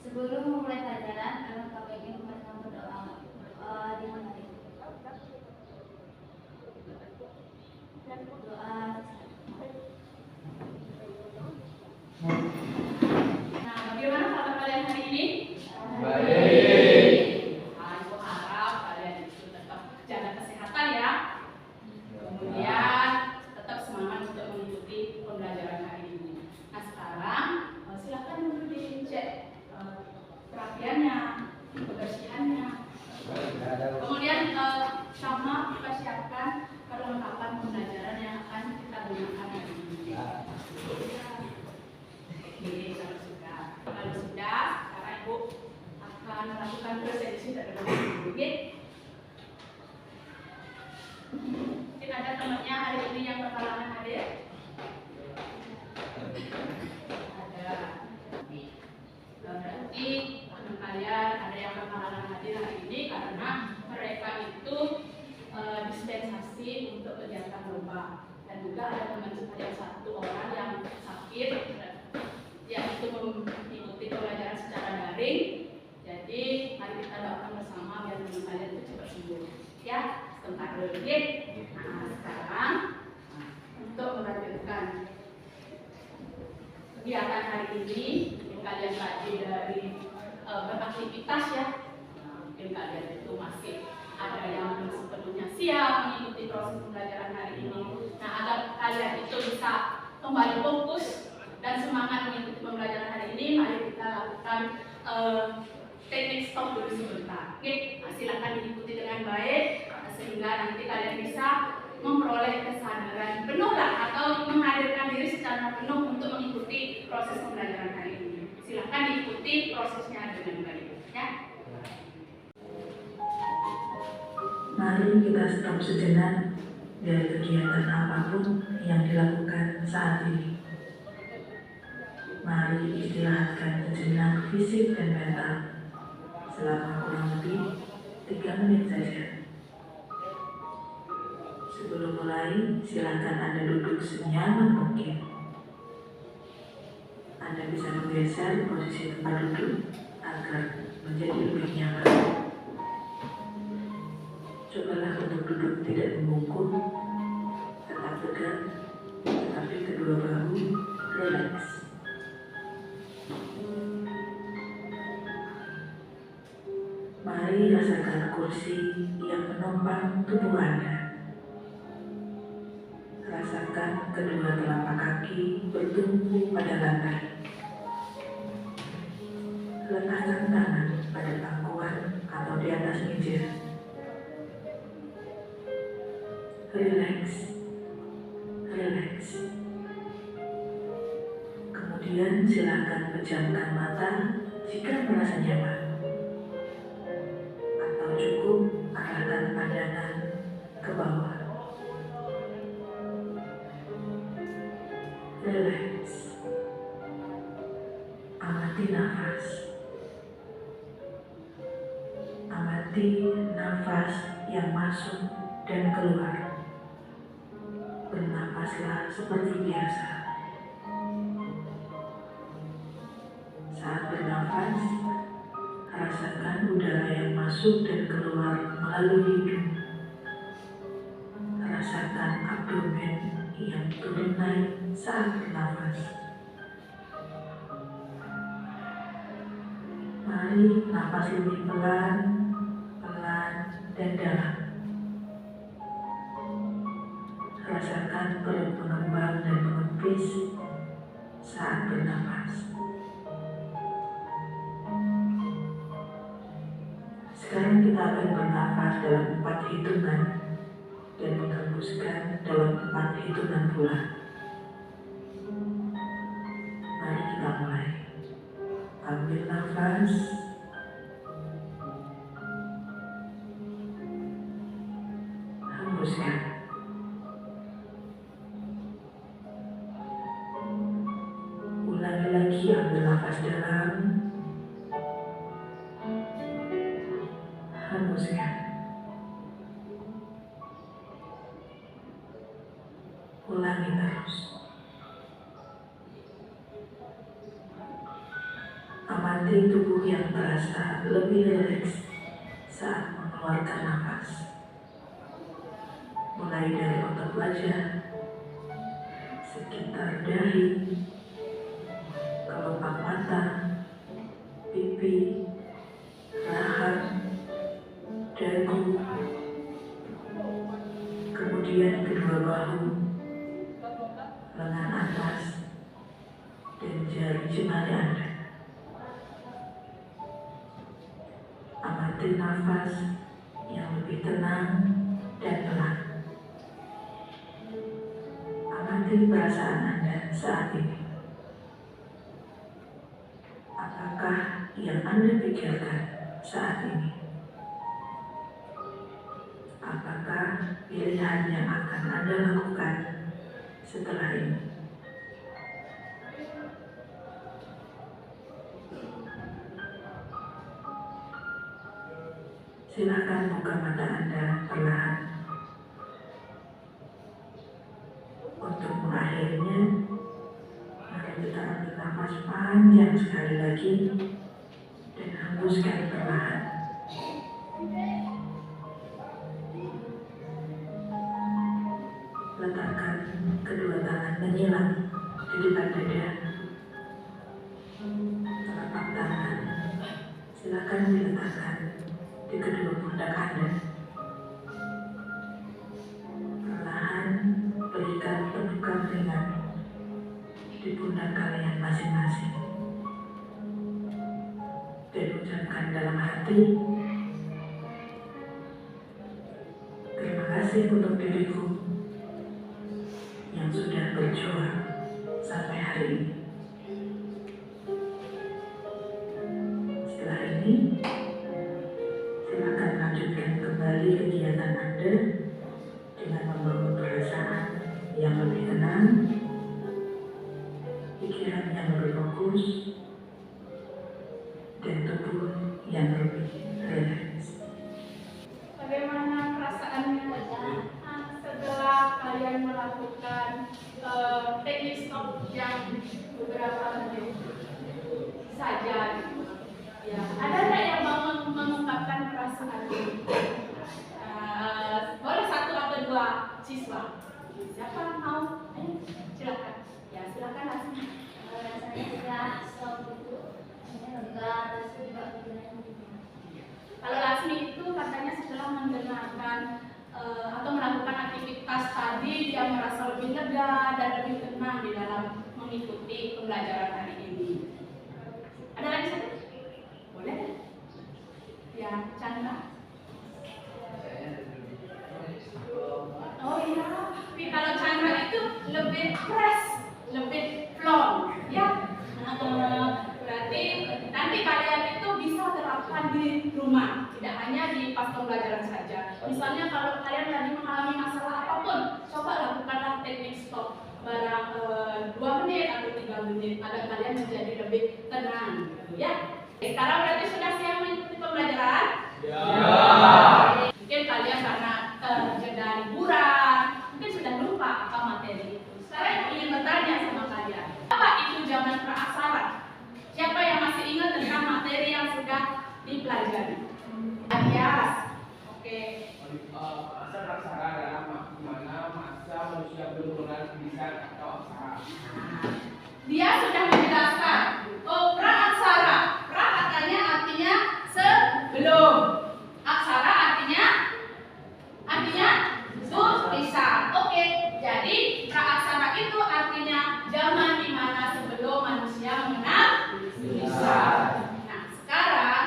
Sebelum memulai pelajaran, alangkah baiknya kita berdoa. Dimulai. Doa. Nah, bagaimana kabar kalian hari ini? Baik. Aku harap kalian itu tetap jaga kesehatan ya. Kemudian tetap semangat untuk mengikuti pembelajaran hari ini. Nah, sekarang silakan dulu dicek perapiannya, kebersihannya. Kemudian sama kita siapkan perlengkapan pembelajaran yang akan kita gunakan hari ini. Oke, kalau sudah, sekarang Ibu akan melakukan presentasi terlebih dahulu. Mungkin ada temannya hari ini yang berhalangan hadir? Ada. Berarti teman kalian ada yang berhalangan hadir hari ini karena mereka itu dispensasi untuk kegiatan lomba, dan juga ada teman sekalian satu orang yang sakit, yaitu mengikuti pembelajaran secara daring. Jadi mari kita doakan bersama biar teman kalian itu cepat sembuh. Ya, sebentar dulu. Nah, sekarang untuk melanjutkan kegiatan hari ini, kalian tadi dari beraktivitas ya. Mungkin kalian itu masih ada yang belum sepenuhnya siap mengikuti proses pembelajaran hari ini. Nah, agar kalian itu bisa kembali fokus dan semangat mengikuti pembelajaran hari ini, mari kita lakukan teknik stop dulu sebentar. Oke, nah, silakan diikuti dengan baik sehingga nanti kalian bisa memperoleh kesadaran penuh lah, atau menghadirkan diri secara penuh untuk mengikuti proses pembelajaran hari ini. Silakan diikuti prosesnya dengan baik, ya. Mari kita stop sejenak dari kegiatan apapun yang dilakukan saat ini. Mari istirahatkan sejenak fisik dan mental selama kurang lebih 3 menit saja. Sebelum mulai, silakan Anda duduk senyaman mungkin. Anda bisa menggeser posisi tempat duduk agar menjadi lebih nyaman. Cobalah untuk duduk tidak membungkuk, tetap tegak, tetapi kedua bahu rileks. Mari rasakan kursi yang menopang tubuh Anda. Rasakan kedua telapak kaki bertumpu pada lantai. Letakkan tangan pada pangkuan atau di atas meja. Rileks, rileks. Kemudian silakan pejamkan mata jika merasa nyaman. Atau cukup arahkan pandangan ke bawah. Rileks. Amati nafas. Amati nafas yang masuk dan keluar. Bernafaslah seperti biasa. Saat bernafas, rasakan udara yang masuk dan keluar melalui hidung. Rasakan abdomen yang turun naik saat bernafas. Mari nafas lebih pelan, pelan, dan dalam. Rasakan perut mengembang dan mengepis saat bernafas. Sekarang kita akan bernafas dalam 4 hitungan dan menghembuskan dalam 4 hitungan pula. Mari kita mulai. Ambil nafas. Hembuskan. Ulangi lagi, ambil nafas dalam. Hembuskan. Ulangi terus. Amati Amati tubuh yang terasa lebih rileks saat mengeluarkan nafas. Mulai dari otot wajah, sekitar dahi, kelopak mata, pipi, rahang, dagu, kemudian kedua bahu, lengan atas, dan jari jemari Anda. Amati nafas yang lebih tenang dan pelan. Amati perasaan Anda saat ini. Apakah yang Anda pikirkan saat ini? Apakah pilihan yang akan Anda lakukan setelah ini? Silakan buka mata Anda perlahan. Untuk mengakhirinya, mari kita ambil nafas panjang sekali lagi dan hembuskan perlahan. Letakkan kedua tangan menyilang di depan dada. Telapak tangan silakan diletakkan di kedua pundak Anda. Perlahan berikan tepukan ringan di pundak kalian masing-masing. Dan ucapkan dalam hati, terima kasih untuk diriku yang sudah berjuang sampai hari ini. Setelah ini, silakan lanjutkan kembali kegiatan Anda dengan membangun perasaan yang lebih tenang, pikiran yang lebih fokus, dan tubuh yang lebih rileks. Bagaimana perasaannya setelah kalian melakukan teknik stop yang beberapa menit saja? Ya, ada nggak yang mau mengungkapkan perasaan ini? Boleh satu atau dua siswa. Siapa mau? Ayo, silakan. Ya, silakan langsung. Rasanya sudah stop itu, ini lega, terus juga pikiran. Kalau Lasmi itu katanya setelah mendengarkan atau melakukan aktivitas tadi, dia merasa lebih lega dan lebih tenang di dalam mengikuti pembelajaran hari ini. Ada lagi satu? Boleh? Ya, Chandra. Oh iya, tapi kalau Chandra itu lebih fresh, lebih plong, ya. Berarti nanti kalian itu bisa terapkan di rumah, tidak hanya di pas pembelajaran saja. Misalnya kalau kalian tadi mengalami masalah apapun, coba lakukanlah teknik stop barang 2 menit atau 3 menit agar kalian menjadi lebih tenang, ya. Sekarang berarti sudah siap mengikuti pembelajaran? Ya. Mungkin kalian karena terjeda liburan, mungkin sudah lupa apa materi itu. Sekarang ingin bertanya sama kalian, apa itu zaman praaksara? Siapa yang masih ingat tentang materi yang sudah dipelajari? Alias, oke. Aksara adalah mana masa manusia berulang lisan atau aksara. Dia sudah menjelaskan. Oh, praaksara. Pra katanya artinya sebelum. Aksara artinya tulisan. Oke. Jadi praaksara itu artinya zaman di mana sebelum manusia mengenal tulisan. Nah, sekarang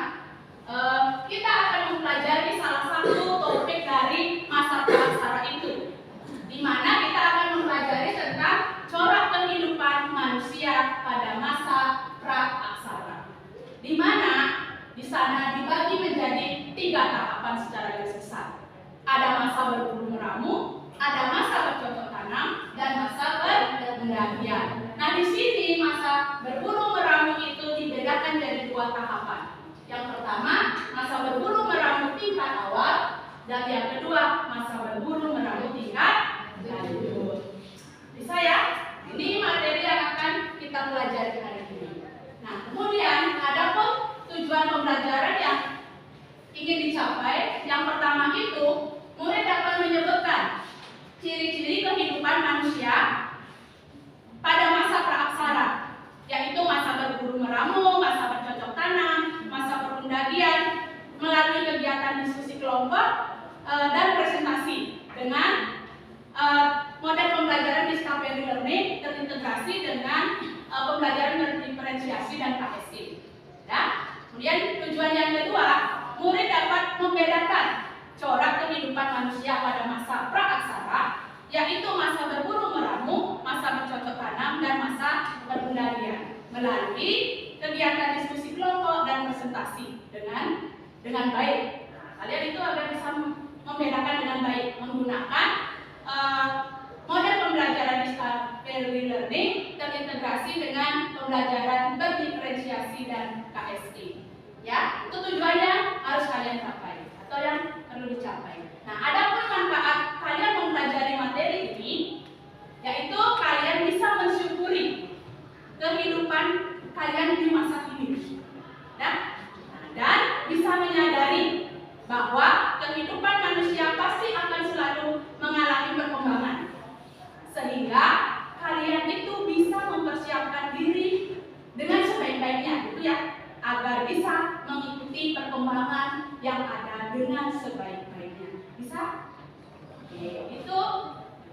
kita akan mempelajari salah satu topik dari masa praaksara itu, di mana kita akan mempelajari tentang corak kehidupan manusia pada masa praaksara, di mana di sana dibagi menjadi 3 tahapan secara garis besar. Ada masa berburu meramu, ada masa bercocok tanam, dan masa berpendakian. Nah, di sini masa berburu meramu itu dibedakan jadi 2 tahapan. Yang pertama, masa berburu meramu tingkat awal, dan yang kedua, masa berburu meramu tingkat lanjut. Bisa ya? Ini materi yang akan kita pelajari hari ini. Nah, kemudian ada kegiatan diskusi kelompok dan presentasi dengan model pembelajaran discovery learning terintegrasi dengan pembelajaran berdiferensiasi dan KSI. Ya. Kemudian tujuan yang kedua, murid dapat membedakan corak kehidupan manusia pada masa praaksara, yaitu masa berburu meramu, masa bercocok tanam, dan masa perundalian melalui kegiatan diskusi kelompok dan presentasi dengan baik. Nah, kalian itu agar bisa membedakan dengan baik menggunakan model pembelajaran discovery learning terintegrasi dengan pembelajaran berdiferensiasi dan KSI. Ya, itu tujuannya harus kalian capai atau yang perlu dicapai. Nah, adapun manfaat kalian mempelajari materi ini, yaitu kalian bisa mensyukuri kehidupan kalian di masa kini, ya, dan bisa menyadari bahwa kehidupan manusia pasti akan selalu mengalami perkembangan, sehingga kalian itu bisa mempersiapkan diri dengan sebaik-baiknya, gitu ya, agar bisa mengikuti perkembangan yang ada dengan sebaik-baiknya. Bisa? Oke, itu.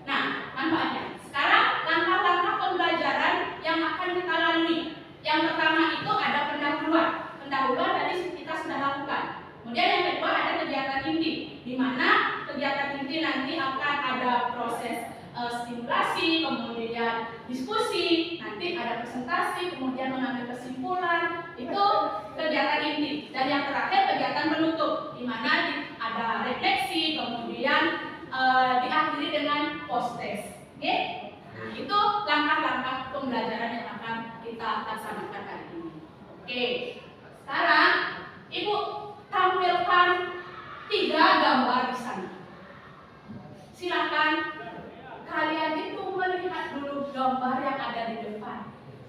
Nah, manfaatnya. Sekarang langkah-langkah pembelajaran yang akan kita lalui. Yang pertama itu ada pendahuluan. Pendahuluan tadi kita sudah lakukan. Kemudian yang kedua ada kegiatan inti, di mana kegiatan inti nanti akan ada proses stimulasi, kemudian diskusi, nanti ada presentasi, kemudian mengambil kesimpulan. Itu kegiatan inti. Dan yang terakhir kegiatan penutup, di mana ada refleksi, kemudian diakhiri dengan post test. Oke? Nah, itu langkah-langkah pembelajaran yang akan kita laksanakan hari ini. Oke. Sekarang Ibu tampilkan 3 gambar di sana. Silakan kalian itu melihat dulu gambar yang ada di depan.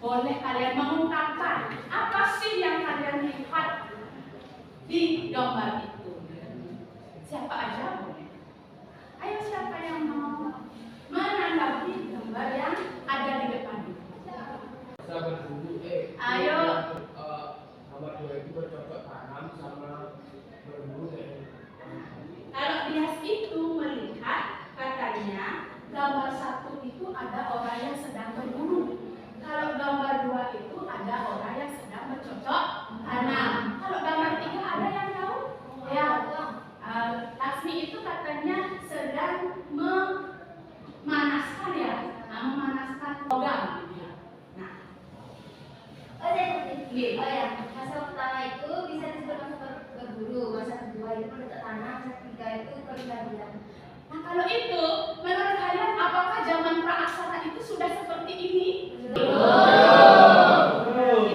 Boleh kalian mengungkapkan apa sih yang kalian lihat di gambar itu. Siapa aja boleh. Ayo, siapa yang mau menanggapi gambar yang ada di depan itu? Ayo. Nomor 2 itu bercocok tanam sama berburu. Kalau dia itu melihat, katanya gambar 1 itu ada orang yang sedang berburu. Kalau gambar 2 itu ada orang yang sedang bercocok tanam. Kalau gambar 3 ada yang tahu? Ya, Laksmi itu katanya sedang memanaskan ya, memanaskan logam. Nah, Masa pertama itu bisa disebut masa berburu, masa kedua itu bercocok tanam, masa ketiga itu perundalian. Nah, kalau itu menurut kalian apakah zaman praaksara itu sudah seperti ini?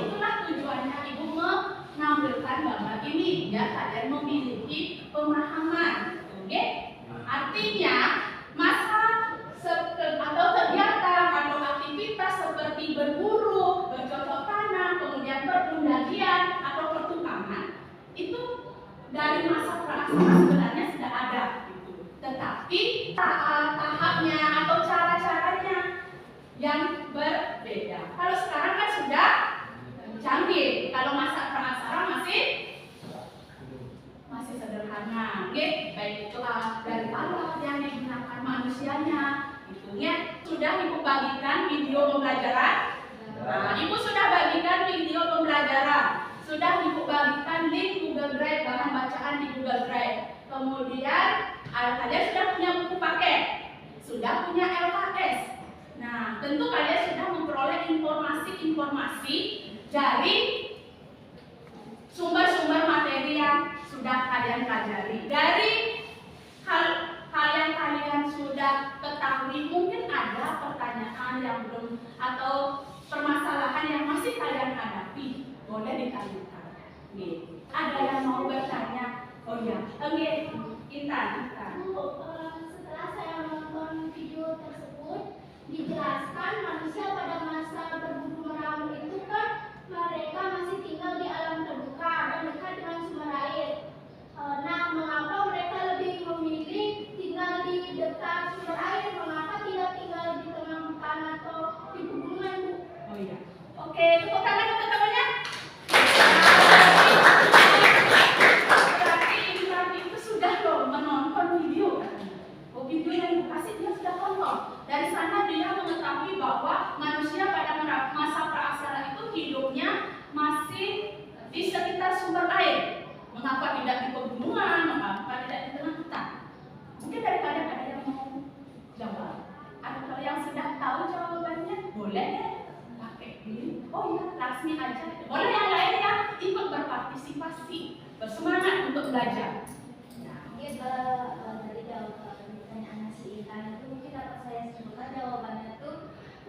Itulah tujuannya Ibu menampilkan gambar ini, ya kalian memiliki pemahaman. Oke? Artinya masa atau kegiatan atau aktivitas seperti berburu, bercocok tanam, kemudian perundalian atau pertukangan itu dari masa praaksara sebenarnya sudah ada, gitu. Tetapi tahapnya atau cara-caranya yang berbeda. Kalau sekarang kan sudah canggih. Kalau masa praaksara masih sederhana. Oke, baik itu dari alat yang digunakan manusianya. Itunya sudah Ibu bagikan video pembelajaran. Nah, Ibu sudah bagikan video pembelajaran. Sudah Ibu bagikan link Google Drive, bahan bacaan di Google Drive. Kemudian kalian sudah punya buku paket, sudah punya LKS. Nah, tentu kalian sudah memperoleh informasi-informasi dari sumber-sumber materi yang sudah kalian pelajari. Dari hal yang kalian sudah ketahui, mungkin ada pertanyaan yang belum atau permasalahan yang masih kalian hadapi, boleh ditanyakan. Ada yang mau bertanya? Oh ya, oke, Intan. Setelah saya menonton video tersebut, dijelaskan manusia pada masa berburu meramu itu kan mereka masih tinggal di alam terbuka dan dekat dengan sumber air. Nah, mengapa mereka lebih memilih tinggal di dekat sumber air? Mengapa tidak tinggal di tengah hutan atau di pegunungan, Bu? Oh iya. Oke, tepuk tangan untuk teman-temannya. Berarti Intan itu Mengapa tidak di pegunungan? Mengapa tidak di tengah hutan? Mungkin daripada ada yang mau jawab. Atau kalau yang sudah tahu jawabannya, boleh ya pakai ini. Oh iya, Laksmi aja. Boleh yang lainnya ikut berpartisipasi, bersemangat untuk belajar. Mungkin dari jawaban pertanyaan si Intan itu mungkin dapat saya simpulkan jawabannya itu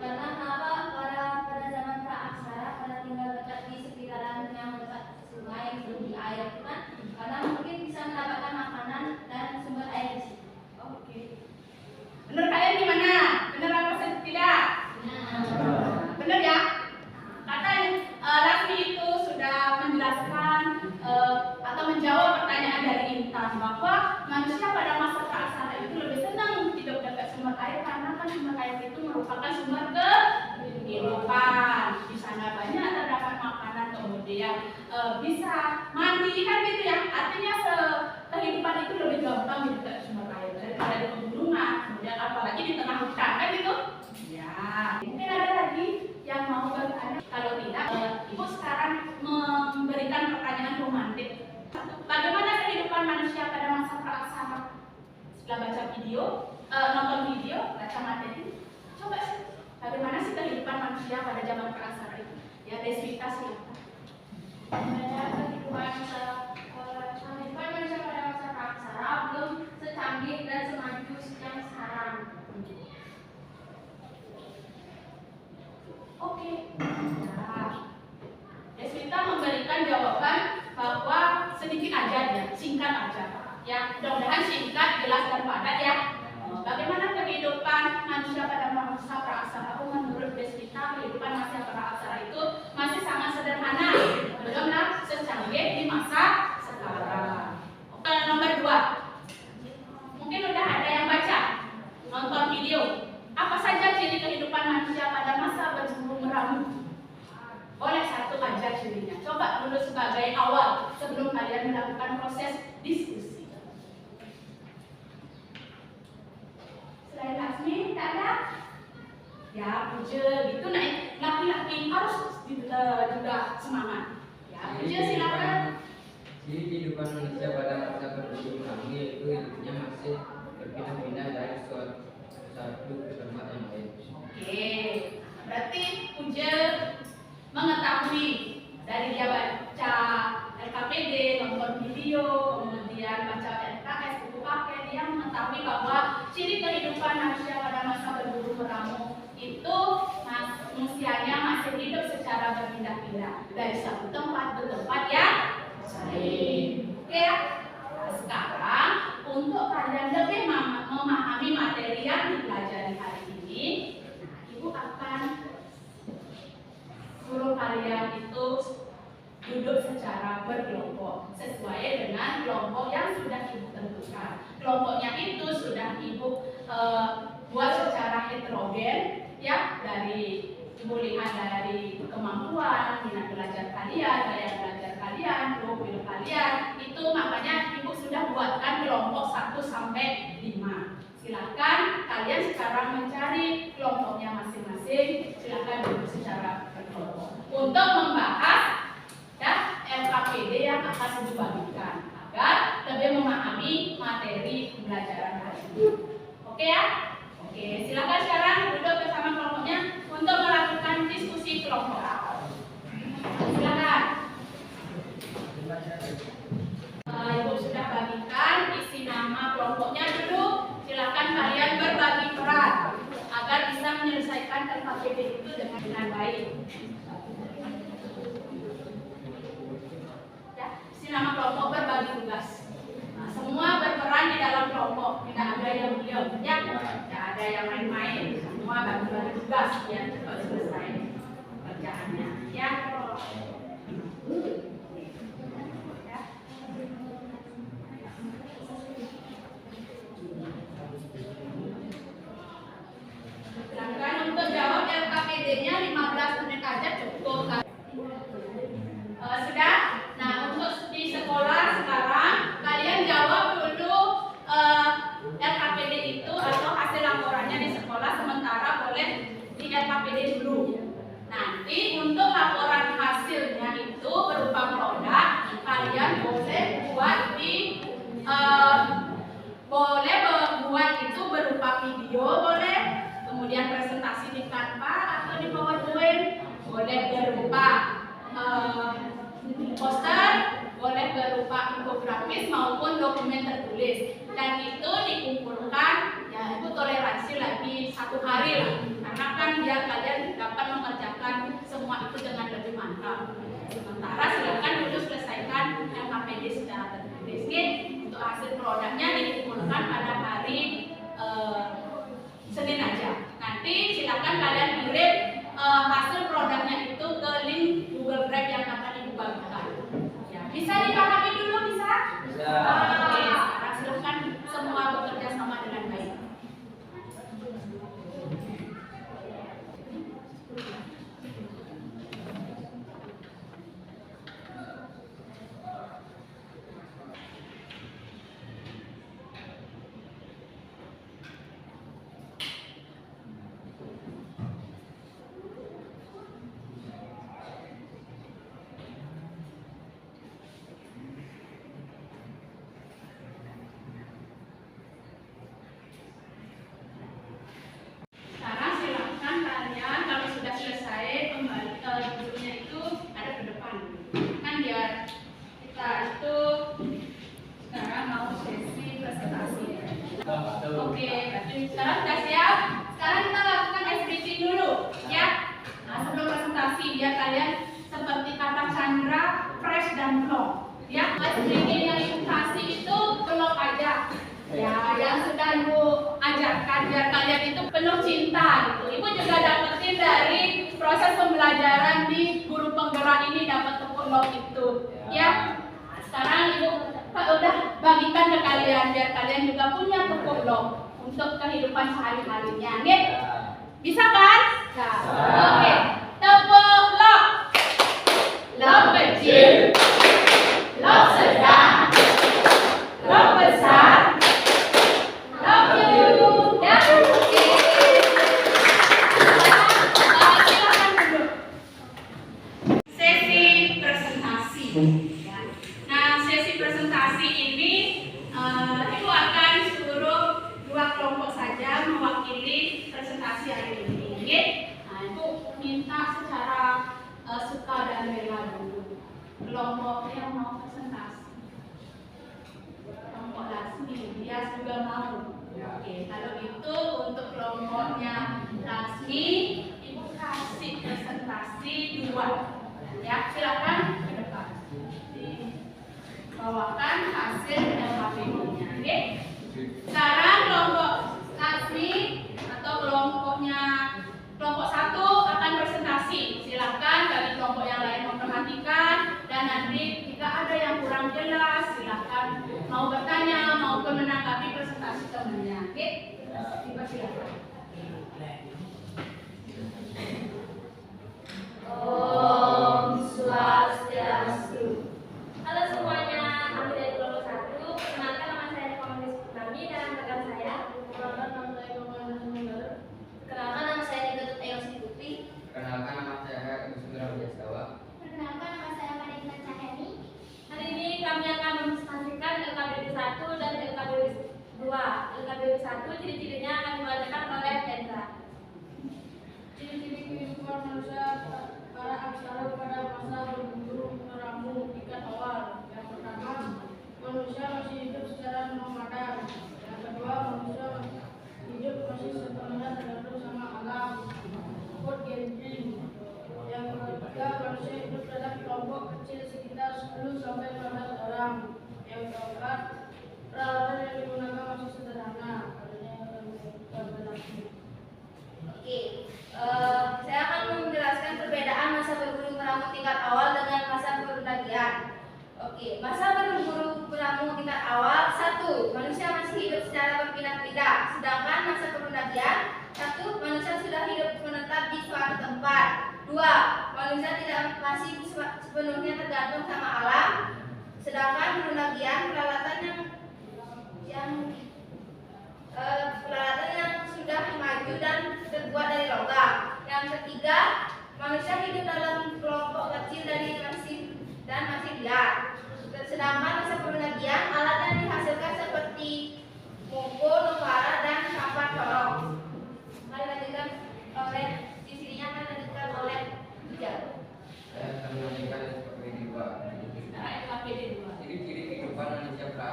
karena kenapa pada zaman praaksara pada tinggal dekat di sekitaran yang dekat sungai di air itu kan karena mungkin bisa mendapatkan makanan dan sumber air di situ. Oke. Menurut kalian gimana? Benar apa tidak? Benar ya? Katanya Laksmi itu sudah menjelaskan atau menjawab pertanyaan dari Intan bahwa manusia pada masa praaksara itu lebih senang hidup dekat sumber air karena kan sumber air itu merupakan sumber kehidupan. Di sana banyak terdapat makanan, kemudian bisa mandi kan gitu ya. Artinya kehidupan itu lebih gampang di dekat sumber air daripada di pegunungan, kemudian apalagi di tengah hutan kan gitu. Ya, mungkin ada lagi yang mau bertanya. Kalau tidak, Ibu sekarang memberikan pertanyaan romantik. Bagaimana kehidupan manusia pada masa praaksara? Setelah baca video, nonton video, baca materi, coba sih, bagaimana sih kehidupan manusia pada zaman praaksara itu? Ya, Deswita silakan. Kehidupan manusia pada masa praaksara belum secanggih dan semaju yang sekarang. Oke. Nah, Deswita memberikan jawaban bahwa sedikit aja ya, singkat aja. Ya, mudah-mudahan singkat, jelas dan padat ya. Bagaimana kehidupan manusia pada masa praaksara? Menurut Deswita, kehidupan manusia praaksara itu masih sangat sederhana, belumlah secanggih di masa sekarang. Nomor 2, mungkin udah ada yang baca, nonton video. Apa saja ciri kehidupan manusia pada masa berburu meramu? Boleh satu aja cirinya. Coba dulu sebagai awal sebelum kalian melakukan proses diskusi. Selain Laksmi, tak ada? Ya, Puja gitu. Nah, laki-laki harus juga semangat. Ya, Puja silakan. Jadi kehidupan manusia pada masa berburu meramu yaitu hidupnya masih berpindah-pindah dari satu ke tempat yang lain. Oke, berarti Puja mengetahui dari dia baca LKPD, nonton video, kemudian baca LKS, buku paket, dia mengetahui bahwa ciri kehidupan manusia pada masa berburu meramu itu manusianya masih hidup secara berpindah-pindah dari satu tempat ke tempat yang lain. Oke ya? Nah, sekarang untuk kalian lebih memahami materi yang dipelajari hari ini, Ibu akan suruh kalian itu duduk secara berkelompok sesuai dengan kelompok yang sudah Ibu tentukan. Kelompoknya itu sudah Ibu buat secara heterogen ya, dari Ibu lihat dari kemampuan, minat belajar kalian, gaya belajar kalian, profil kalian, itu makanya Ibu sudah buatkan kelompok 1 sampai 5. Silakan kalian sekarang mencari kelompoknya masing-masing. Silakan duduk secara berkelompok untuk membahas ya LKPD yang akan dibagikan agar lebih memahami materi pembelajaran hari ini. Oke ya? Oke, silakan sekarang duduk bersama kelompoknya untuk melakukan diskusi kelompok. Silakan. Ibu sudah bagikan isi nama kelompoknya dulu. Silakan kalian berbagi peran agar bisa menyelesaikan LKPD itu dengan baik. Ya, isi nama kelompok berbagi tugas. Nah, semua berperan di dalam kelompok, tidak ada yang diam, ya, tidak ada yang main-main. Semua bagi-bagi tugas biar cepat selesai kerjaannya. Ya. Silakan untuk jawab LKPD-nya 15 menit aja cukup. Sudah? Nah, untuk di sekolah sekarang kalian jawab dulu LKPD itu atau hasil laporannya di sekolah, sementara boleh di LKPD dulu. video boleh, kemudian presentasi di Canva atau di PowerPoint, boleh berupa poster, boleh berupa infografis maupun dokumen tertulis, dan itu dikumpulkan, ya itu toleransi lagi 1 hari lah, karena kan biar kalian dapat mengerjakan semua itu dengan lebih mantap. Sementara silakan dulu selesaikan LKPD secara tertulis. Untuk hasil produknya dikumpulkan pada hari Senin aja. Nanti silakan kalian kirim hasil produknya itu ke link Google Drive yang akan ibu bagikan. Ya, bisa dipahami dulu, bisa? Bisa. Oke, sekarang silakan semua bekerja sama dengan baik. Sekarang silakan kalian kalau sudah selesai kembali ke bukunya itu ada ke depan. Kan biar kita itu sekarang mau sesi presentasi. Oke, berarti sekarang sudah siap. Sekarang kita lakukan SBC dulu, ya. Nah, sebelum presentasi biar kalian seperti kata Chandra, fresh dan glow. Ya, SBC yang ibu kasih itu glow aja. Ya, yang sudah ibu ajarkan biar kalian itu penuh cinta gitu. Ibu juga dapetin dari proses pembelajaran di guru penggerak ini dapat tepuk log itu. Ya, sekarang ibu udah bagikan ke kalian biar kalian juga punya tepuk log untuk kehidupan sehari-harinya. Nih, bisa kan? Nah, oke, tepuk log. Log kecil, log sedang, log besar. Love you. Dan oke. Silakan duduk. Sesi presentasi. Ya. Nah, sesi presentasi ini ibu akan suruh 2 kelompok saja mewakili presentasi hari ini. Nah, ibu minta secara suka dan rela dulu. Kelompok yang mau presentasi. Kelompok Lasmi, dia juga mau. Oke, kalau gitu untuk kelompoknya Lasmi, ibu kasih presentasi 2. Ya, silakan ke depan. Dibawakan hasil LKPD-nya. Oke. Sekarang kelompok Lasmi atau kelompok 1 akan presentasi. Silakan bagi kelompok yang lain memperhatikan, dan nanti jika ada yang kurang jelas silakan mau bertanya maupun menanggapi presentasi temannya. Oke? Silakan. Om Swastiastu. Halo semuanya, kami dari kelompok 1. Perkenalkan, nama saya Komandan Putami dan rekan saya. Perkenalkan, nama saya Komandan Sumber. Perkenalkan, nama saya Digatut Ayosi Putri. Perkenalkan, nama saya Agus Sundara Wijasawa. Perkenalkan, nama saya Marina Cahyani. Hari ini kami akan mempresentasikan LKPD 1 dan LKPD 2. LKPD 1 ciri-cirinya akan dibacakan oleh Hendra. Ciri-ciri kehidupan manusia para aksara pada masa berburu meramu tingkat awal. Yang pertama, manusia masih hidup secara nomaden. Yang kedua, manusia hidup masih sepenuhnya tergantung sama alam. Food gathering. Yang ketiga, manusia hidup dalam kelompok kecil sekitar 10 sampai 15 orang. Yang keempat, peralatan yang digunakan masih sederhana. Adanya yang berlaku. Oke, saya akan menjelaskan perbedaan masa berburu meramu tingkat awal dengan masa perundagian. Oke, masa berburu meramu tingkat awal 1. Manusia masih hidup secara berpindah-pindah. Sedangkan masa perundagian 1. Manusia sudah hidup menetap di suatu tempat. 2. Manusia tidak masih sepenuhnya tergantung sama alam. Sedangkan perundagian peralatan yang sudah maju dan terbuat dari logam. Yang ketiga, manusia hidup dalam kelompok kecil dan masih liar. Sedangkan masa perundagian alat yang dihasilkan seperti mukul, nuvara, dan sampah corong.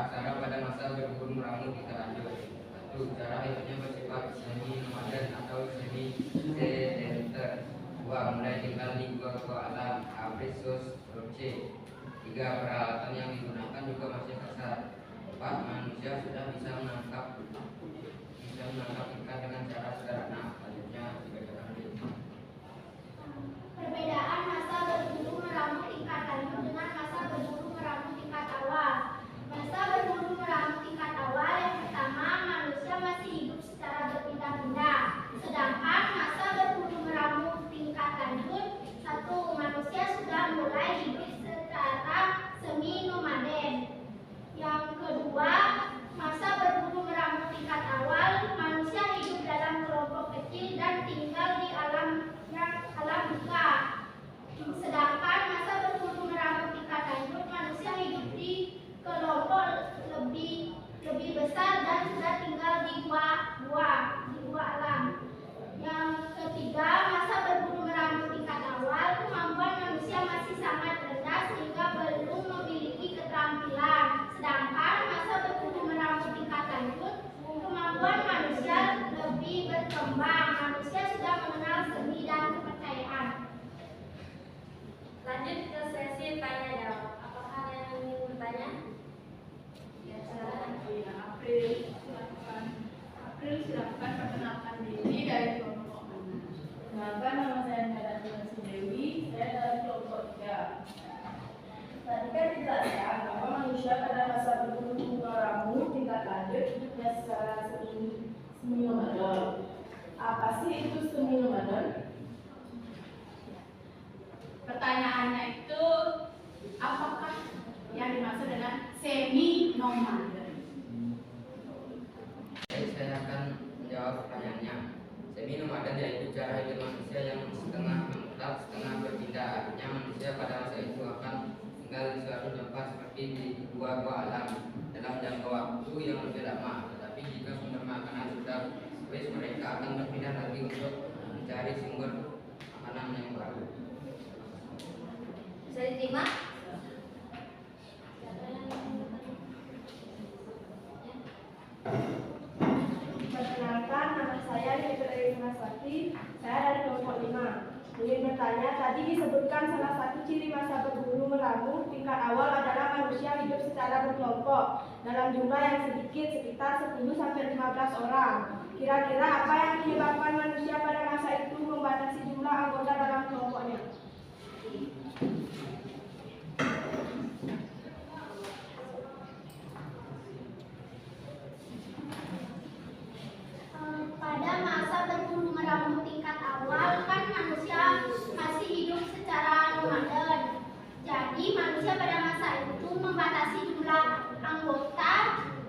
aksara pada masa berburu meramu tingkat lanjut. 1. Cara hidupnya bersifat semi nomaden atau semi sedenter. 2. Mulai tinggal di gua-gua alam, Abrisus Roche. 3. Peralatan yang digunakan juga masih kasar. 4. Manusia sudah bisa menangkap ikan dengan cara sederhana. Selanjutnya dibacakan lagi. Perbedaan masa berburu meramu tingkat lanjut dengan masa berburu meramu tingkat awal. Masa berburu meramu tingkat awal yang pertama, manusia masih hidup secara berpindah-pindah. Sedangkan masa berburu meramu tingkat lanjut, 1. Manusia sudah mulai hidup secara semi nomaden. Yang kedua, masa berburu meramu tingkat awal, manusia hidup dalam kelompok kecil dan tinggal di alam buka. Sedangkan masa berburu meramu tingkat lanjut, manusia hidup di kelompok lebih besar dan sudah tinggal di gua alam. Yang ketiga, masa berburu meramu tingkat awal, kemampuan manusia masih sangat rendah sehingga belum memiliki keterampilan. Sedangkan masa berburu meramu tingkat lanjut, kemampuan manusia lebih berkembang. Manusia sudah mengenal seni dan kepercayaan. Lanjut ke sesi tanya jawab. Apakah ada yang ingin bertanya? Ya, silakan. April silakan perkenalkan diri dari kelompok mana. Kenalkan, nama saya Nada Dewi, saya dari kelompok 3. Tadi kan dijelaskan bahwa manusia pada masa berburu meramu tingkat lanjut hidupnya secara semi nomaden. Apa sih itu semi nomaden? Pertanyaannya itu, apakah yang dimaksud dengan semi nomaden? Saya akan menjawab pertanyaannya. Semi nomaden yaitu cara hidup manusia yang setengah menetap, setengah berpindah. Artinya manusia pada masa itu akan tinggal di suatu tempat seperti di gua-gua alam dalam jangka waktu yang lebih lama. Tetapi jika sumber makanan sudah habis, mereka akan berpindah lagi untuk mencari sumber makanan yang baru. Bisa diterima? Perkenalkan, nama saya Yaitu Maswati, saya dari kelompok 5. Ingin bertanya, tadi disebutkan salah satu ciri masa berburu meramu tingkat awal adalah manusia hidup secara berkelompok dalam jumlah yang sedikit, sekitar 10-15 orang. Kira-kira apa yang menyebabkan manusia pada masa itu membatasi jumlah anggota dalam kelompoknya? Pada masa berburu meramu tingkat awal kan manusia masih hidup secara nomaden. Jadi manusia pada masa itu membatasi jumlah anggota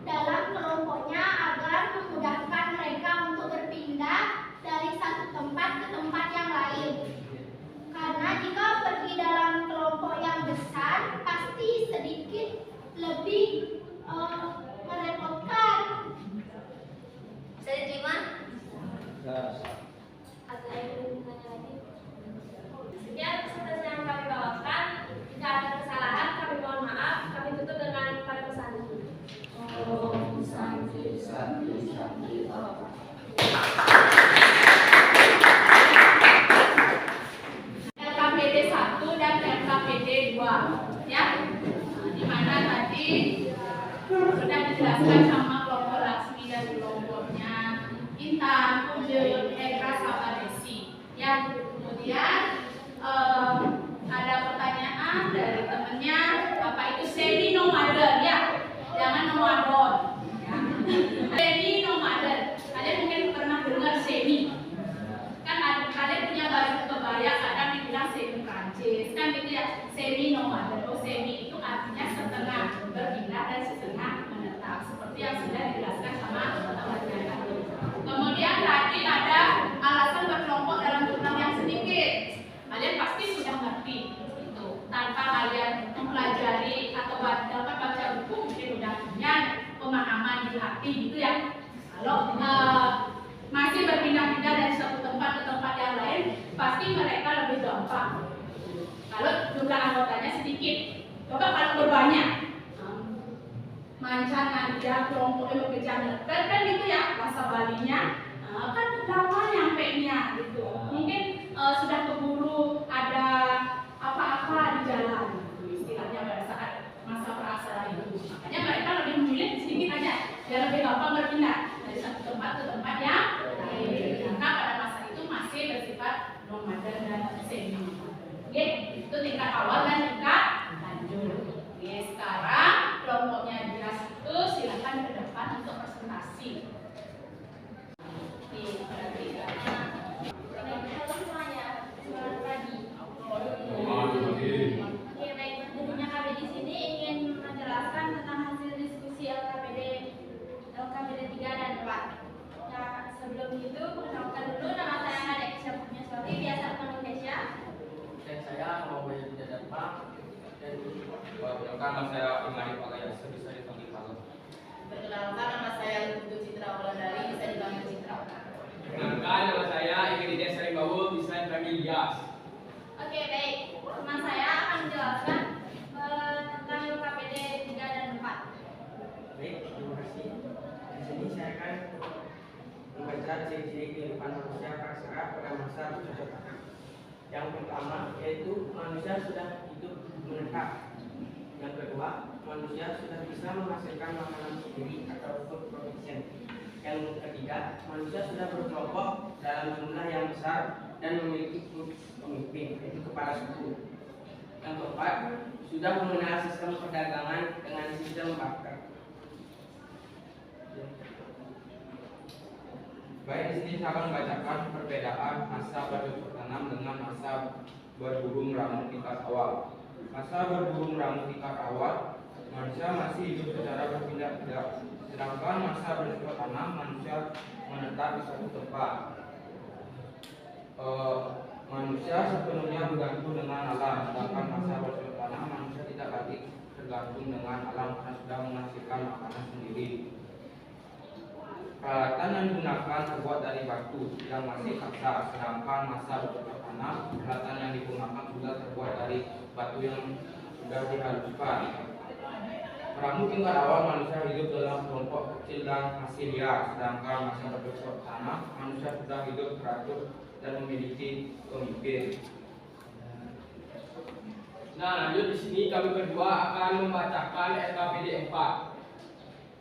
dalam kelompoknya agar memudahkan mereka untuk berpindah dari satu tempat ke tempat yang lain. Karena jika pergi dalam kelompok yang besar pasti sedikit lebih merepotkan. Bisa diterima? Nah, Atau yang ingin bertanya lagi? Sekian presentasi yang kami bawakan. Jika ada kesalahan, kami mohon maaf. Kami tutup dengan pesan. Om Santi Santi Santi. LKPD 1 dan LKPD 2 ya, di mana tadi sudah dijelaskan sama kelompok Laksmi dan kelompoknya Intan, Puja, Eka, sama Desi ya. Kemudian ada pertanyaan dari temennya, apa itu semi nomaden ya, jangan nomadon ya. Semi nomaden, kalian mungkin pernah dengar semi kan, kalian punya baju kebaya kadang dibilang semi Prancis kan gitu ya, semi nomaden. Oh, semi itu artinya setengah berpindah dan setengah menetap, seperti yang sudah dijelaskan sama teman-teman tadi. Kemudian tadi ada alasan berkelompok dalam jumlah yang sedikit. Kalian pasti sudah ngerti itu, tanpa kalian mempelajari atau dapat baca buku mungkin udah punya pemahaman di hati gitu ya. Kalau masih berpindah-pindah dari satu tempat ke tempat yang lain, pasti mereka lebih gampang. Kalau jumlah anggotanya sedikit, coba kalau berbanyak, manca bekerja kelompok yang bekerja militer kan gitu ya, bahasa Balinya kan lama nyampenya gitu. Mungkin sudah keburu ada apa-apa di jalan gitu, istilahnya pada saat masa praksara itu. Makanya mereka lebih memilih sedikit aja biar lebih gampang berpindah dari satu tempat ke tempat yang lain. Karena pada masa itu masih bersifat nomaden dan semi. Oke, itu tingkat awal dan tingkat lanjut. Oke, sekarang kelompoknya jelas itu silakan ke depan untuk presentasi. Oke, pada berikutnya. Halo semuanya, selamat pagi. Oke, baik. Tentunya kami di sini ingin menjelaskan tentang hasil diskusi LKPD 3 dan 4. Nah, sebelum itu perkenalkan dulu nama saya Nadek Syafnya Sori, biasa panggil Kesya. Dan saya mau tidak dapat dan perkenalkan nama saya Imani Pagaya, bisa dipanggil Pago. Perkenalkan nama saya Lutu Citra Wulandari, bisa dipanggil Citra. Perkenalkan nama saya Ingrid Sarimbawu, bisa dipanggil Yas. Oke, baik. Teman saya akan menjelaskan tentang LKPD 3 dan 4. Baik, terima kasih. Di sini saya akan membaca ciri-ciri kehidupan manusia praksara pada masa bercocok tanam. Yang pertama yaitu manusia sudah hidup menetap. Yang kedua, manusia sudah bisa menghasilkan makanan sendiri atau food production. Yang ketiga, manusia sudah berkelompok dalam jumlah yang besar dan memiliki pemimpin, yaitu kepala suku. Yang keempat, sudah mengenal sistem perdagangan dengan sistem barter. Baik, di sini saya akan membacakan perbedaan masa bercocok tanam dengan masa berburu meramu tingkat awal. Masa berburu meramu tingkat awal, manusia masih hidup secara berpindah-pindah. Sedangkan masa bercocok tanam, manusia menetap di satu tempat. Manusia sepenuhnya bergantung dengan alam. Sedangkan masa bercocok tanam, manusia tidak lagi tergantung dengan alam karena sudah menghasilkan makanan sendiri. Peralatan yang digunakan terbuat dari batu yang masih kasar, sedangkan masa bercocok tanam, peralatan yang digunakan sudah terbuat dari batu yang sudah dihaluskan. Meramu tingkat awal manusia hidup dalam kelompok kecil dan masih liar, sedangkan masa bercocok tanam, manusia sudah hidup teratur dan memiliki pemimpin. Nah, lanjut di sini kami berdua akan membacakan LKPD 4.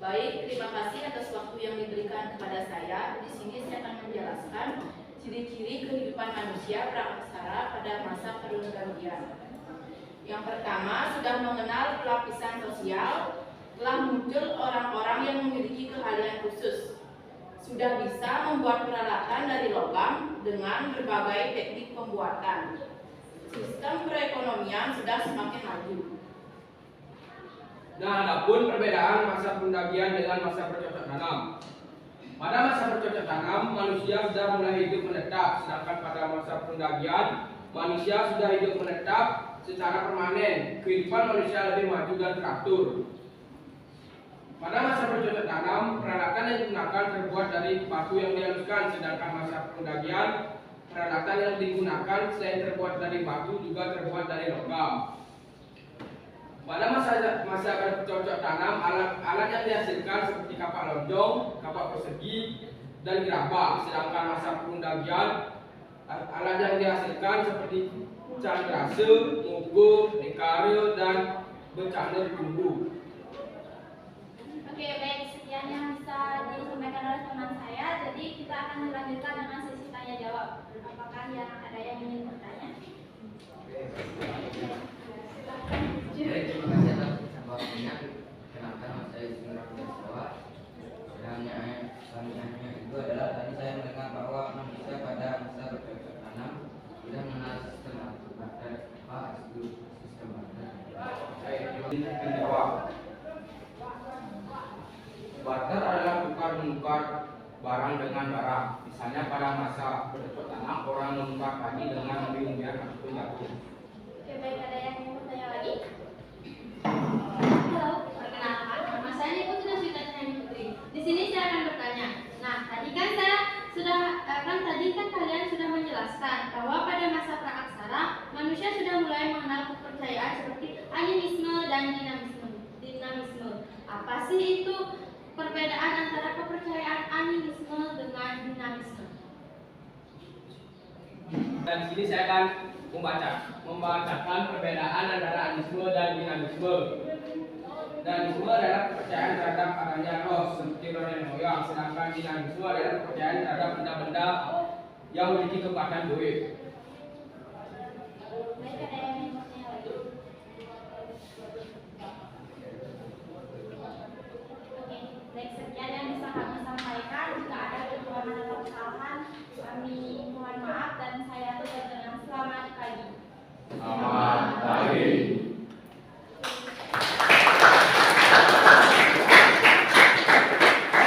Baik, terima kasih atas waktu yang diberikan kepada saya. Di sini saya akan menjelaskan ciri-ciri kehidupan manusia praksara pada masa perundang-undangan. Yang pertama, sudah mengenal pelapisan sosial, telah muncul orang-orang yang memiliki keahlian khusus. Sudah bisa membuat peralatan dari logam dengan berbagai teknik pembuatan. Sistem perekonomian sudah semakin maju. Nah, adapun perbedaan masa perundagian dengan masa bercocok tanam. Pada masa bercocok tanam, manusia sudah mulai hidup menetap, sedangkan pada masa perundagian, manusia sudah hidup menetap secara permanen. Kehidupan manusia lebih maju dan teratur. Pada masa bercocok tanam, peralatan yang digunakan terbuat dari batu yang dihaluskan, sedangkan masa perundagian, peralatan yang digunakan selain terbuat dari batu juga terbuat dari logam. Pada masa bercocok tanam, alat yang dihasilkan seperti kapak lonjong, kapak persegi, dan gerabah. Sedangkan masa perundagian, alat yang dihasilkan seperti candrase, mugu, nekare, dan becana bumbu. Oke, baik, sekian yang bisa disampaikan oleh teman saya. Jadi kita akan melanjutkan dengan sesi tanya jawab. Apakah yang ada yang ingin bertanya? Baik, terima kasih atas waktunya. Kenalkan nama saya Ismira Jawa. Pertanyaannya itu adalah tadi saya mendengar bahwa manusia pada masa bercocok tanam sudah mengenal sistem barter. Apa itu sistem barter? Menjawab. Barter adalah tukar-menukar barang dengan barang. Misalnya pada masa bercocok tanam, orang menukar padi dengan umbi-umbian ataupun jagung. Oke, baik, ada yang ingin bertanya lagi? Halo, perkenalkan, nama saya Putri Nasution Putri. Di sini saya akan bertanya. Nah, tadi kan kalian sudah menjelaskan bahwa pada masa praaksara manusia sudah mulai mengenal kepercayaan seperti animisme dan dinamisme. Apa sih itu perbedaan antara kepercayaan animisme dengan dinamisme. Dan di sini saya akan membacakan perbedaan antara animisme dan dinamisme. Dinamisme adalah kepercayaan terhadap adanya roh seperti roh nenek moyang, sedangkan dinamisme adalah kepercayaan terhadap benda-benda yang memiliki kekuatan goib. Baik, ada yang ingin bertanya lagi? Oke, baik, sekian yang bisa kami sampaikan. Jika ada kekurangan atau kesalahan, kami mohon maaf dan saya tutup dengan selamat pagi. Selamat pagi.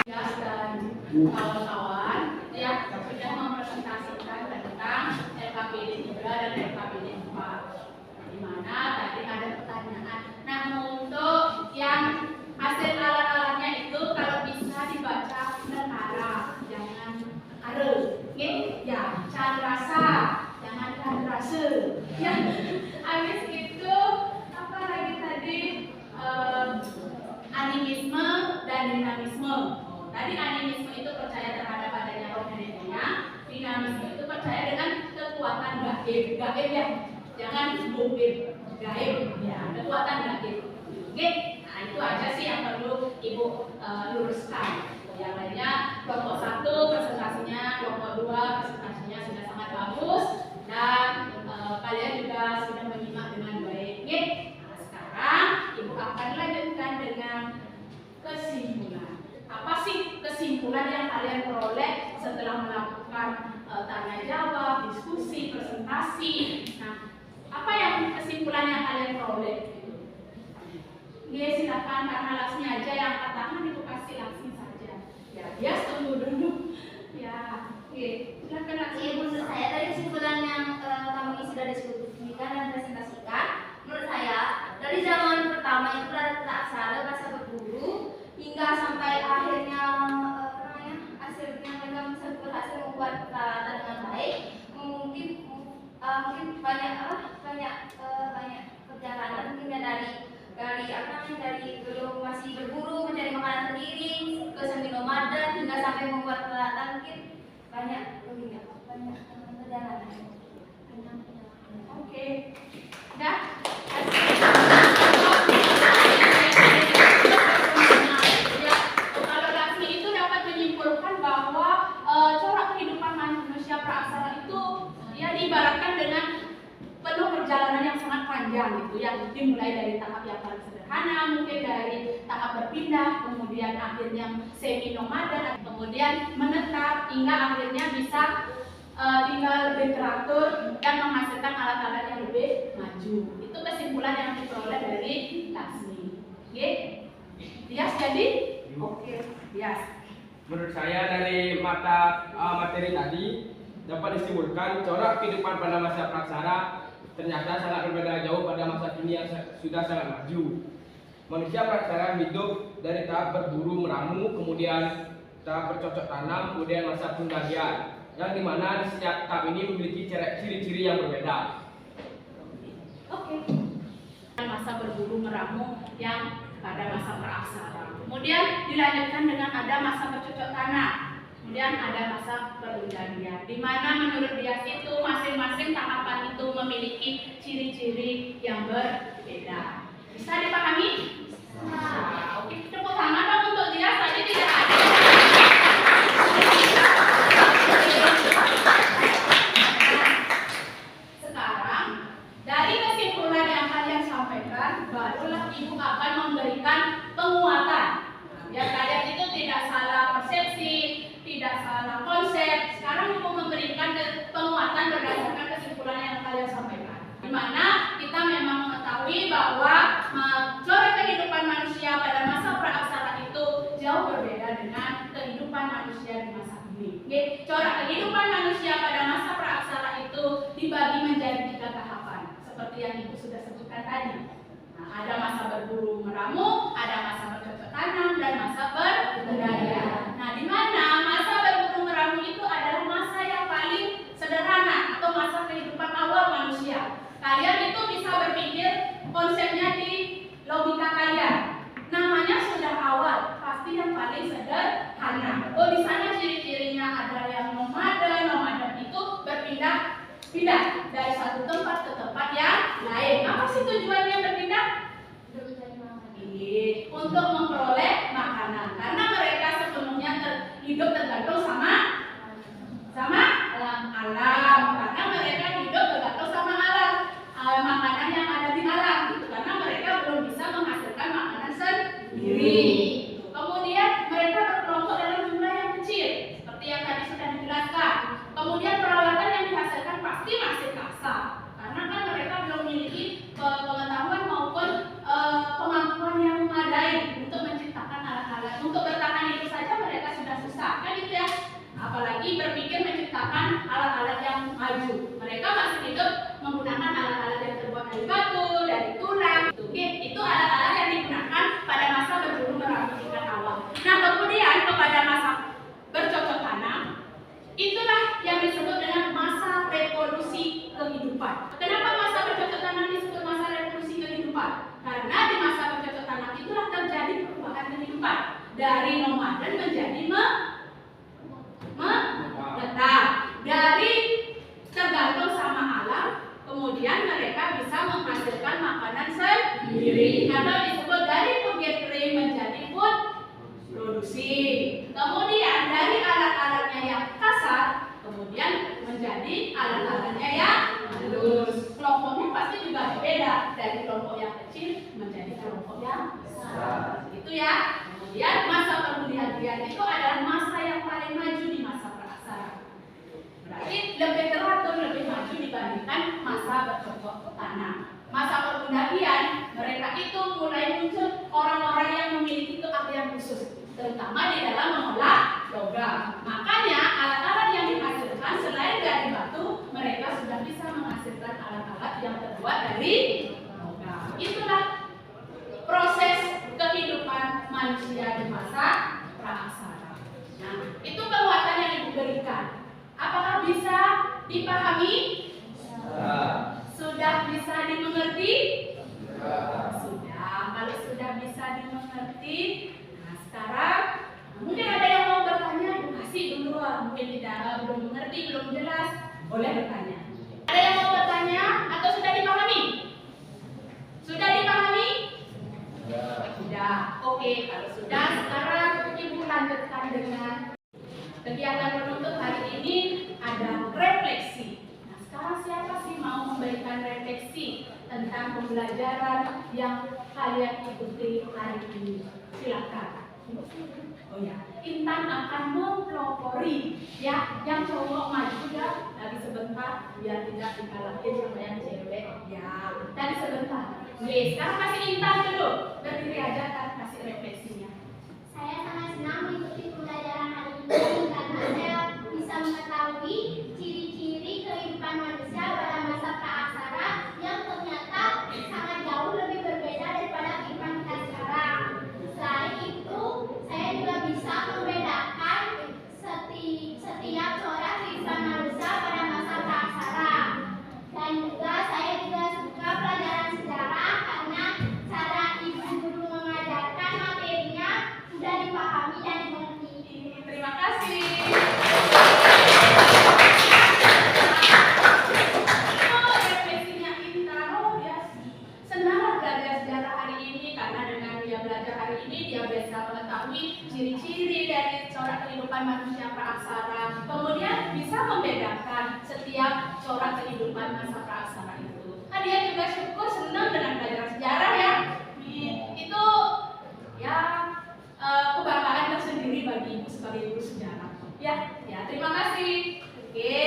Dan kawan-kawan ya sudah mempresentasikan tentang LKPD 3 dan LKPD 4, di mana tadi ada pertanyaan. Nah, untuk yang hasil alat-alatnya itu kalau bisa dibaca negara, jangan are, ya cadrasa, jangan cadrase, ya. Habis itu apa lagi tadi? Animisme dan dinamisme. Tadi animisme itu percaya terhadap adanya roh nenek moyang, dinamisme itu percaya dengan kekuatan gaib. Gaib ya, jangan bukit, gaib ya, kekuatan gaib. Oke, nah itu aja sih yang perlu Ibu luruskan. Yang lainnya kelompok 1 presentasinya, kelompok 2 presentasinya sudah sangat bagus dan kalian juga sudah menyimak dengan baik. Oke, nah sekarang Ibu akan lanjutkan dengan kesimpulan. Apa sih kesimpulan yang kalian peroleh setelah melakukan tanya jawab, diskusi, presentasi? Nah, apa yang kesimpulan yang kalian peroleh? Ya, silakan karena Laksmi aja yang angkat tangan, Ibu kasih Laksmi saja. Ya, dia tunggu dulu. Ya, oke. Silakan Laksmi. Iya, menurut saya dari kesimpulan yang kami sudah diskusikan dan presentasikan, menurut saya dari zaman pertama itu praaksara bahasa berburu hingga sampai akhirnya hasilnya mereka berhasil membuat peralatan dengan baik, mungkin banyak perjalanan mungkin dari belum masih berburu mencari makanan sendiri ke semi nomaden hingga sampai membuat peralatan, mungkin banyak perjalanan. Oke. Dah. Kalau Laksmi itu dapat menyimpulkan bahwa corak kehidupan manusia praaksara itu ya diibaratkan dengan penuh perjalanan yang sangat panjang gitu ya, dimulai dari tahap yang paling sederhana, mungkin dari tahap berpindah, kemudian akhirnya semi nomaden, kemudian menetap hingga akhirnya bisa tinggal lebih teratur dan menghasilkan alat-alat yang lebih maju. Itu kesimpulan yang diperoleh dari Laksmi. Oke, Dias jadi? Oke, Dias. Menurut saya dari materi tadi dapat disimpulkan corak kehidupan pada masa praaksara ternyata sangat berbeda jauh pada masa kini yang sudah sangat maju. Manusia praaksara hidup dari tahap berburu meramu, kemudian tahap bercocok tanam, kemudian masa pendagian, yang dimana di setiap tahap ini memiliki ciri-ciri yang berbeda. Oke. Masa berburu meramu yang pada masa praaksara. Kemudian dilanjutkan dengan ada masa bercocok tanam. Kemudian ada masa perundagian, di mana menurut dia itu masing-masing tahapan itu memiliki ciri-ciri yang berbeda. Bisa dipahami? Nah, oke, tepuk tangan dong untuk dia. Tadi tidak ada. Sekarang dari kesimpulan yang kalian sampaikan, barulah Ibu akan memberikan penguatan. Biar kalian itu tidak salah persepsi, tidak salah konsep. Sekarang Ibu memberikan penguatan berdasarkan kesimpulan yang kalian sampaikan, di mana kita memang mengetahui bahwa corak kehidupan manusia pada masa praaksara itu jauh berbeda dengan kehidupan manusia di masa ini. Corak kehidupan manusia pada masa praaksara itu dibagi menjadi 3 tahapan, seperti yang Ibu sudah sebutkan tadi. Nah, ada masa berburu meramu, ada masa bercocok tanam, dan masa berdagian. Nah, di mana masa berburu meramu itu adalah masa yang paling sederhana atau masa kehidupan awal manusia. Kalian itu bisa berpikir konsepnya di logika kalian. Namanya sudah awal, pasti yang paling untuk memperoleh makanan. Karena mereka sepenuhnya hidup tergantung sama alam. Karena mereka hidup tergantung sama alam. Makanan yang ada di alam gitu. Karena mereka belum bisa menghasilkan makanan sendiri. Kemudian mereka berkelompok dalam jumlah yang kecil, seperti yang tadi sudah dijelaskan. Kemudian peralatan yang dihasilkan pasti masih kasar, karena kan mereka belum memiliki pengetahuan maupun kemampuan yang memadai untuk menciptakan alat-alat. Untuk bertahan hidup saja mereka sudah susah, kan gitu ya. Apalagi berpikir menciptakan alat-alat yang maju. Mereka masih hidup menggunakan alat-alat yang terbuat dari batu, dari tulang. Itu alat-alat yang digunakan pada masa berburu meramu tingkat awal. Nah, kemudian kepada masa bercocok tanam, itulah yang disebut dengan masa revolusi kehidupan. Kenapa masa bercocok tanam disebut masa revolusi kehidupan? Karena di masa bercocok tanam itulah terjadi perubahan kehidupan dari nomaden menjadi menetap, dari tergantung sama alam, kemudian mereka bisa menghasilkan makanan sendiri, atau disebut dari food gathering menjadi food producing. Kemudian dari alat-alatnya yang kasar, kemudian menjadi alat-alatnya yang halus. Kelompoknya pasti juga berbeda, dari kelompok yang kecil menjadi kelompok yang besar. Itu ya. Kemudian masa perbudayan itu adalah masa yang paling maju di masa praksara. Berarti lebih teratur, lebih maju dibandingkan masa bercocok tanam. Masa perbudayan, mereka itu mulai muncul orang-orang yang memiliki keahlian khusus, terutama di dalam mengolah logam. Makanya alat-alat yang dihasilkan selain dari batu, mereka sudah bisa menghasilkan alat-alat yang terbuat dari logam. Itulah proses kehidupan manusia di masa praksara. Nah, itu penguatan yang Ibu berikan. Apakah bisa dipahami? Sudah bisa dimengerti? Sudah. Kalau sudah bisa dimengerti, nah sekarang mungkin ada yang mau bertanya, Ibu kasih dulu. Mungkin belum mengerti, belum jelas, boleh bertanya. Ada yang mau bertanya atau sudah dipahami? Sudah dipahami? Sudah. Oke, kalau sudah, sekarang Ibu lanjutkan dengan kegiatan penutup hari ini ada refleksi. Nah, sekarang siapa sih mau memberikan refleksi tentang pembelajaran yang kalian ikuti hari ini? Silakan. Oh ya, Intan akan mempelopori ya, yang cowok maju ya, tadi sebentar biar tidak dikalahin sama yang cewek ya, tadi sebentar. Oke, sekarang kasih Intan dulu, berdiri aja kan kasih refleksinya. Saya sangat senang mengikuti pembelajaran hari ini karena saya bisa mengetahui ciri-ciri kehidupan manusia pada masa praaksara yang ternyata sangat jauh lebih berbeda daripada kehidupan kita sekarang. Selain itu, saya juga bisa membedakan setiap corak kehidupan manusia pada masa praaksara. Dan juga saya juga suka pelajaran sejarah karena cara ibu guru mengajarkan materinya sudah dipahami dan dimengerti. Terima kasih. Oh, refleksinya Intan. Oh, dia senang belajar sejarah hari ini karena dengan dia belajar hari ini dia bisa mengetahui ciri-ciri dari corak kehidupan manusia praaksara. Kemudian bisa membedakan setiap corak kehidupan masa praaksara itu. Nah, dia juga syukur senang dengan pelajaran sejarah ya. Itu ya kebanggaan tersendiri bagi ibu sebagai guru sejarah. Ya, terima kasih. Oke,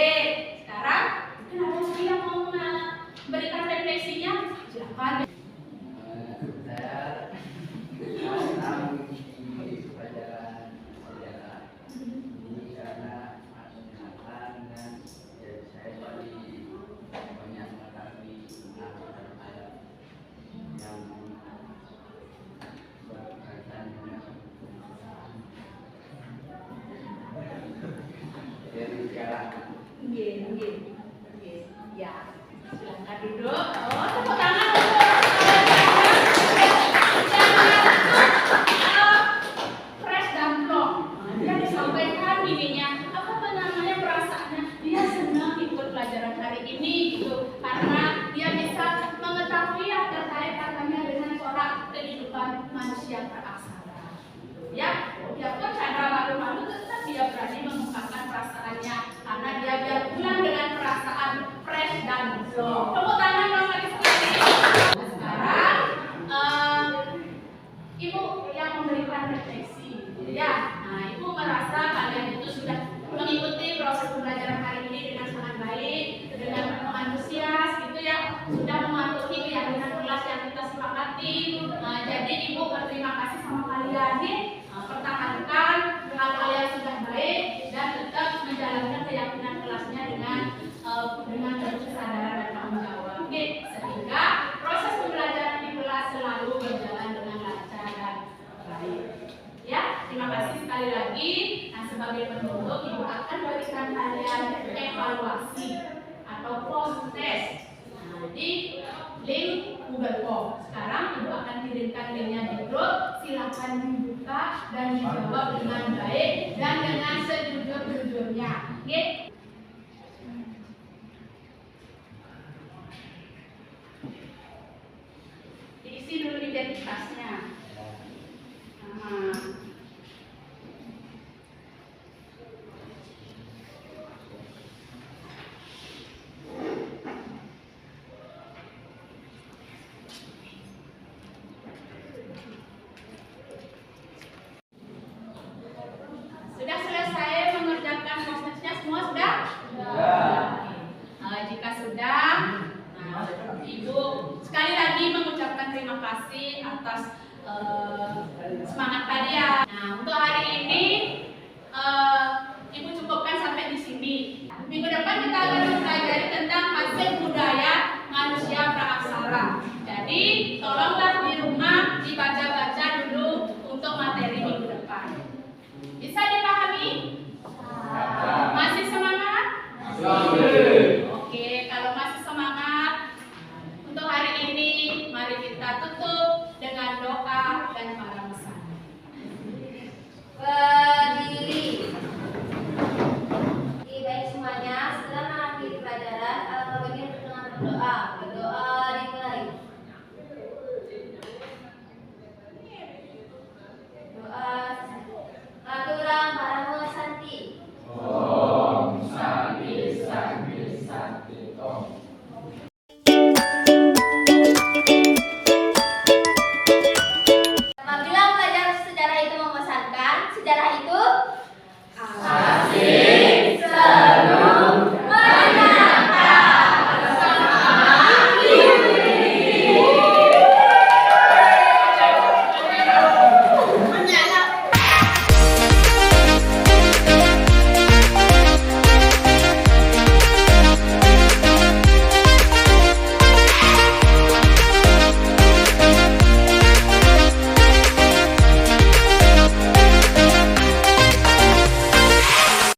sekarang mungkin ada lagi yang mau memberikan refleksinya. Silakan. Saya senang mengikuti pelajaran sejarah ini karena menyenangkan dan saya jadi banyak mengetahui tentang hal-hal yang berkaitan dengan dari sejarah. Ya, silakan duduk. Oh, tepuk tangan fresh dan plong. Dia disampaikan ininya, namanya perasaannya. Dia senang ikut pelajaran hari ini gitu, karena dia bisa mengetahui yang terkait katanya dengan corak kehidupan manusia praaksara. memberikan refleksi, gitu ya. Nah, Ibu merasa kalian itu sudah mengikuti proses pembelajaran hari ini dengan sangat baik, dengan penuh antusias, gitu ya. Sudah mematuhi keyakinan kelas yang kita sepakati. Jadi Ibu berterima kasih sama kalian nih. Pertahankan hal-hal yang sudah baik dan tetap menjalankan keyakinan kelasnya dengan penuh kesadaran dan tanggung jawab. Oke, sehingga proses pembelajaran di kelas selalu berjalan dengan lancar dan baik. Ya, terima kasih sekali lagi. Nah, sebagai penutup, Ibu akan berikan kalian evaluasi atau post test. Nah, di link Google Form. Sekarang Ibu akan kirimkan linknya di grup. Silakan dibuka dan dijawab dengan baik dan dengan sejujur-jujurnya. Oke? Diisi dulu identitasnya.